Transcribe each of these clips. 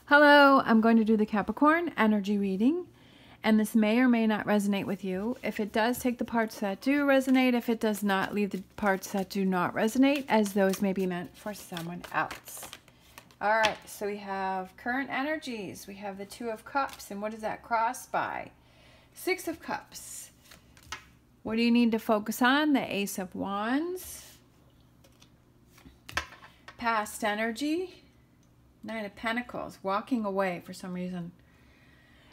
Hello, I'm going to do the Capricorn energy reading, and this may or may not resonate with you. If it does, take the parts that do resonate. If it does not, leave the parts that do not resonate, as those may be meant for someone else. All right, so we have current energies. We have the Two of Cups, and what is that crossed by? Six of Cups. What do you need to focus on? The Ace of Wands. Past energy. Knight of Pentacles, walking away for some reason.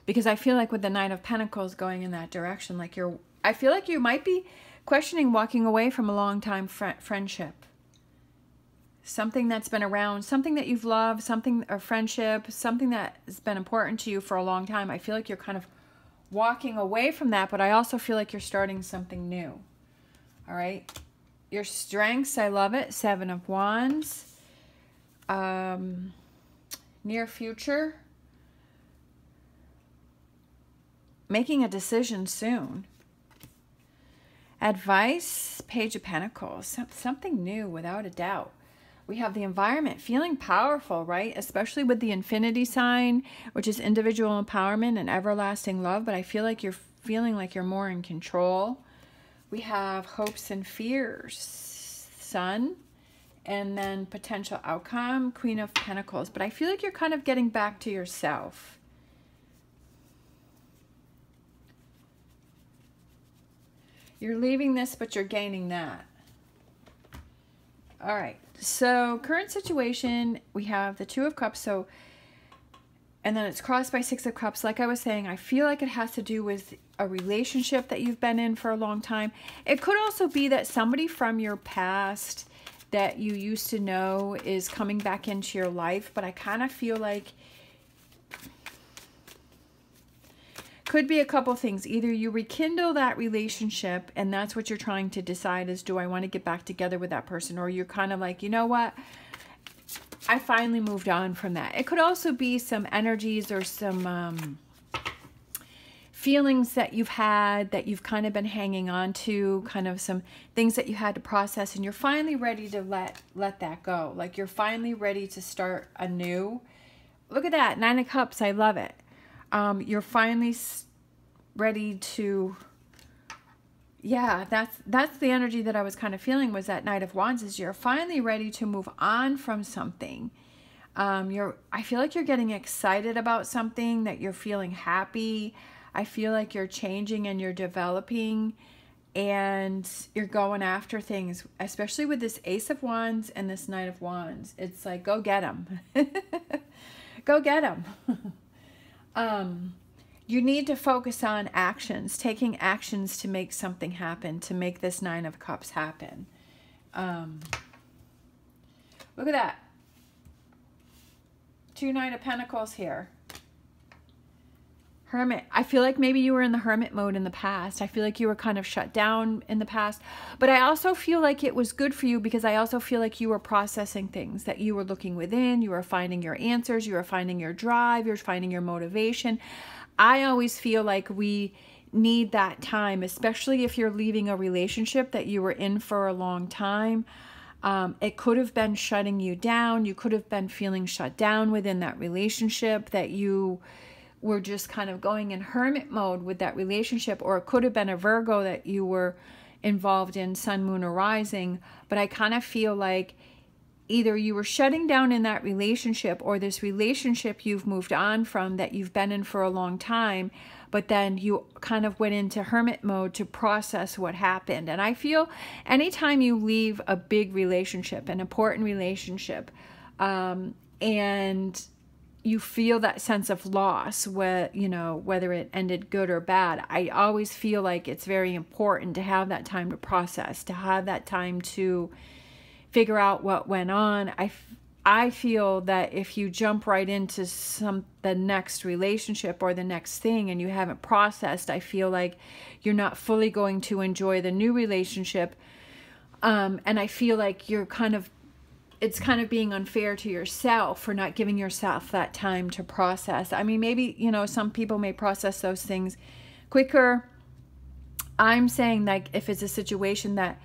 Because I feel like with the Knight of Pentacles going in that direction, like I feel like you might be questioning walking away from a long time friendship. Something that's been around, something that you've loved, a friendship, something that has been important to you for a long time. I feel like you're kind of walking away from that, but I also feel like you're starting something new. All right. Your strengths, I love it. Seven of Wands. Near future, making a decision soon. Advice, Page of Pentacles, something new without a doubt. We have the environment, feeling powerful, right? Especially with the infinity sign, which is individual empowerment and everlasting love, but I feel like you're feeling like you're more in control. We have hopes and fears, Sun. And then potential outcome, Queen of Pentacles. But I feel like you're kind of getting back to yourself. You're leaving this, but you're gaining that. All right. So current situation, we have the Two of Cups. So, and then it's crossed by Six of Cups. Like I was saying, I feel like it has to do with a relationship that you've been in for a long time. It could also be that somebody from your past that you used to know is coming back into your life, but I kind of feel like could be a couple things. Either you rekindle that relationship and that's what you're trying to decide is, do I want to get back together with that person? Or you're kind of like, you know what? I finally moved on from that. It could also be some energies or some feelings that you've had that you've kind of been hanging on to, kind of some things that you had to process, and you're finally ready to let that go. Like you're finally ready to start anew. Look at that, Nine of Cups. I love it. You're finally ready to, yeah, that's the energy that I was kind of feeling, was that Knight of Wands, is you're finally ready to move on from something. I feel like you're getting excited about something, that you're feeling happy. I feel like you're changing and you're developing and you're going after things, especially with this Ace of Wands and this Knight of Wands. It's like, go get them. Go get them. You need to focus on actions, taking actions to make something happen, to make this Nine of Cups happen. Look at that. Two Nine of Pentacles here. Hermit. I feel like maybe you were in the hermit mode in the past. I feel like you were kind of shut down in the past. But I also feel like it was good for you, because I also feel like you were processing things, that you were looking within, you were finding your answers, you were finding your drive, you're finding your motivation. I always feel like we need that time, especially if you're leaving a relationship that you were in for a long time. It could have been shutting you down. You could have been feeling shut down within that relationship, that you were just kind of going in hermit mode with that relationship, or it could have been a Virgo that you were involved in, Sun, Moon, or Rising. But I kind of feel like either you were shutting down in that relationship, or this relationship you've moved on from that you've been in for a long time, but then you kind of went into hermit mode to process what happened. And I feel anytime you leave a big relationship, an important relationship, and you feel that sense of loss, whether it ended good or bad, I always feel like it's very important to have that time to process, to have that time to figure out what went on. I feel that if you jump right into the next relationship or the next thing and you haven't processed, I feel like you're not fully going to enjoy the new relationship. And I feel like it's kind of being unfair to yourself for not giving yourself that time to process. I mean, maybe, some people may process those things quicker. I'm saying, like, if it's a situation that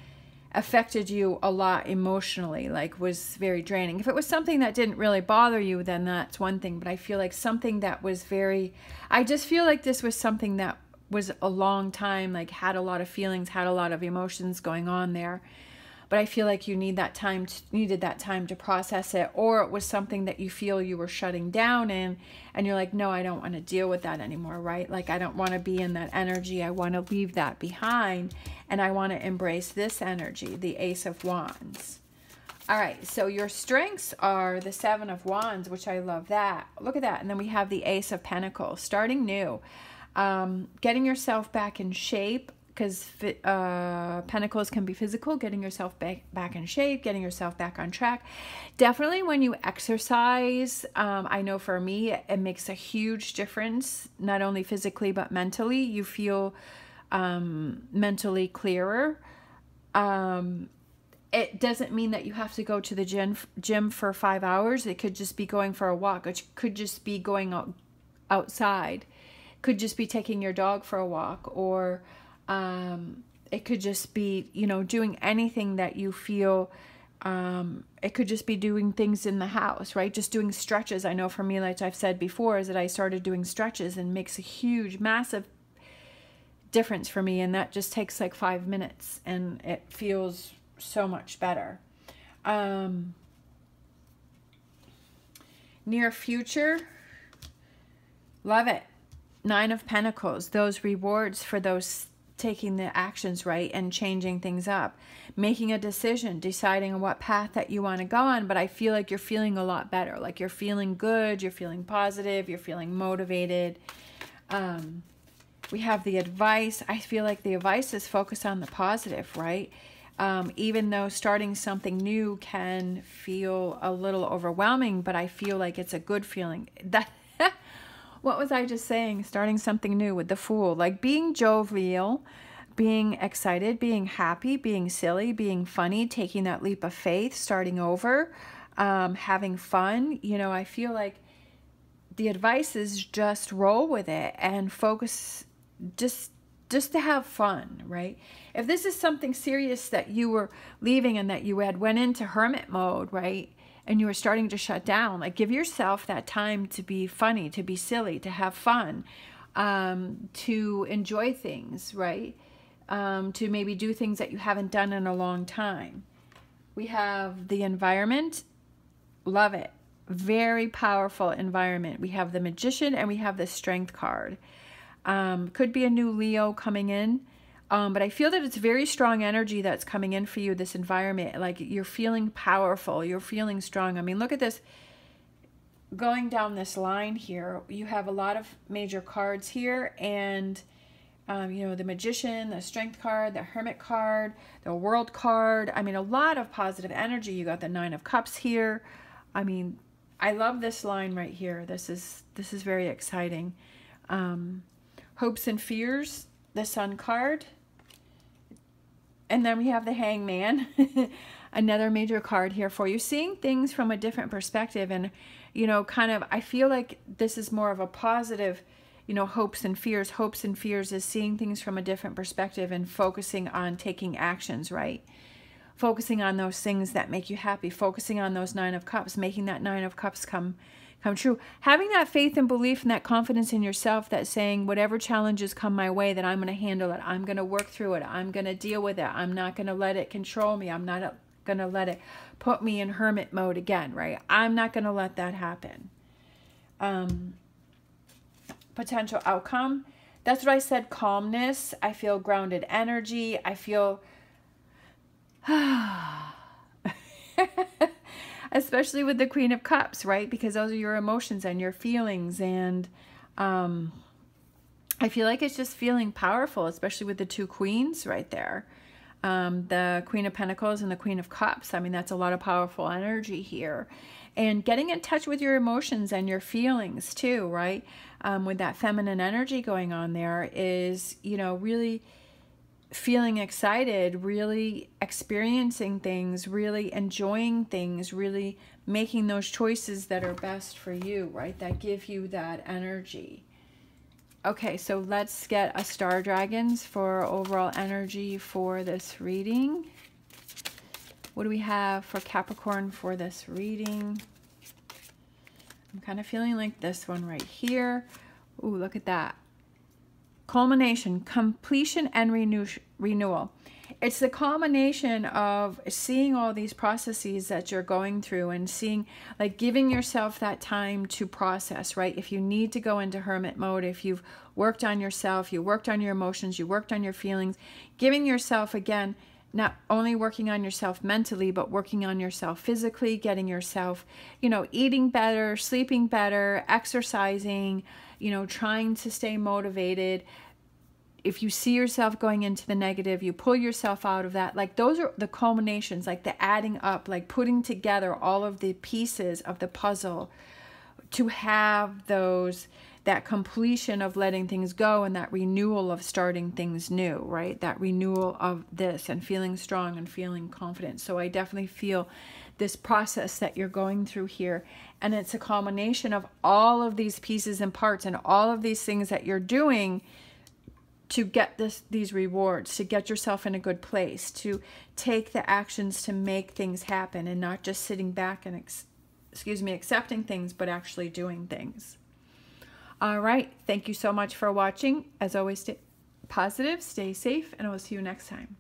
affected you a lot emotionally, like was very draining. If it was something that didn't really bother you, then that's one thing. But I feel like something that was very, I just feel like this was something that was a long time, like had a lot of feelings, had a lot of emotions going on there. But I feel like you needed that time to process it, or it was something that you feel you were shutting down in, and you're like, no, I don't want to deal with that anymore, right? Like, I don't want to be in that energy. I want to leave that behind, and I want to embrace this energy, the Ace of Wands. All right, so your strengths are the Seven of Wands, which I love that. Look at that. And then we have the Ace of Pentacles, starting new, getting yourself back in shape, because Pentacles can be physical, getting yourself back in shape, getting yourself back on track. Definitely when you exercise, I know for me, it makes a huge difference, not only physically, but mentally. You feel mentally clearer. It doesn't mean that you have to go to the gym for 5 hours. It could just be going for a walk. It could just be going outside. It could just be taking your dog for a walk, or it could just be, you know, doing anything that you feel. It could just be doing things in the house, right? Just doing stretches. I know for me, like I've said before, is that I started doing stretches, and makes a huge, massive difference for me. And that just takes like 5 minutes, and it feels so much better. Near future, love it. Nine of Pentacles, those rewards for those taking the actions, right, and changing things up, making a decision, deciding on what path that you want to go on. But I feel like you're feeling a lot better, like you're feeling good, you're feeling positive, you're feeling motivated. We have the advice. I feel like the advice is focused on the positive, right? Even though starting something new can feel a little overwhelming, but I feel like it's a good feeling. That what was I just saying? Starting something new with the Fool, like being jovial, being excited, being happy, being silly, being funny, taking that leap of faith, starting over, having fun. You know, I feel like the advice is just roll with it and focus, just to have fun, right? If this is something serious that you were leaving and that you had went into hermit mode, right, and you were starting to shut down, like give yourself that time to be funny, to be silly, to have fun, to enjoy things, right? To maybe do things that you haven't done in a long time. We have the environment. Love it. Very powerful environment. We have the Magician, and we have the Strength card. Could be a new Leo coming in. But I feel that it's very strong energy that's coming in for you, this environment. Like you're feeling powerful. You're feeling strong. I mean, look at this. Going down this line here, you have a lot of major cards here. And, you know, the Magician, the Strength card, the Hermit card, the World card. I mean, a lot of positive energy. You got the Nine of Cups here. I mean, I love this line right here. This is very exciting. Hopes and Fears, the Sun card. And then we have the Hangman, another major card here for you. Seeing things from a different perspective, and, you know, kind of, I feel like this is more of a positive, you know, hopes and fears. Hopes and fears is seeing things from a different perspective and focusing on taking actions, right? Focusing on those things that make you happy, focusing on those Nine of Cups, making that Nine of Cups come true. Having that faith and belief and that confidence in yourself, that saying whatever challenges come my way, that I'm going to handle it. I'm going to work through it. I'm going to deal with it. I'm not going to let it control me. I'm not going to let it put me in hermit mode again, right? I'm not going to let that happen. Potential outcome. That's what I said, calmness. I feel grounded energy. I feel... especially with the Queen of Cups, right? Because those are your emotions and your feelings. And I feel like it's just feeling powerful, especially with the two queens right there. The Queen of Pentacles and the Queen of Cups. I mean, that's a lot of powerful energy here. And getting in touch with your emotions and your feelings too, right? With that feminine energy going on there is, you know, really feeling excited, really experiencing things, really enjoying things, really making those choices that are best for you, right? That give you that energy. Okay, so let's get a Star Dragons for overall energy for this reading. What do we have for Capricorn for this reading? I'm kind of feeling like this one right here. Ooh, look at that. Culmination, completion, and renewal. It's the culmination of seeing all these processes that you're going through and seeing, like, giving yourself that time to process, right? If you need to go into hermit mode, if you've worked on yourself, you worked on your emotions, you worked on your feelings, giving yourself, again, not only working on yourself mentally, but working on yourself physically, getting yourself, you know, eating better, sleeping better, exercising, you know, trying to stay motivated. If you see yourself going into the negative, you pull yourself out of that. Like, those are the culminations, like the adding up, like putting together all of the pieces of the puzzle to have that completion of letting things go and that renewal of starting things new, right? That renewal of this and feeling strong and feeling confident. So I definitely feel this process that you're going through here. And it's a culmination of all of these pieces and parts and all of these things that you're doing to get these rewards, to get yourself in a good place, to take the actions to make things happen, and not just sitting back and accepting things, but actually doing things. All right. Thank you so much for watching. As always, stay positive, stay safe, and I will see you next time.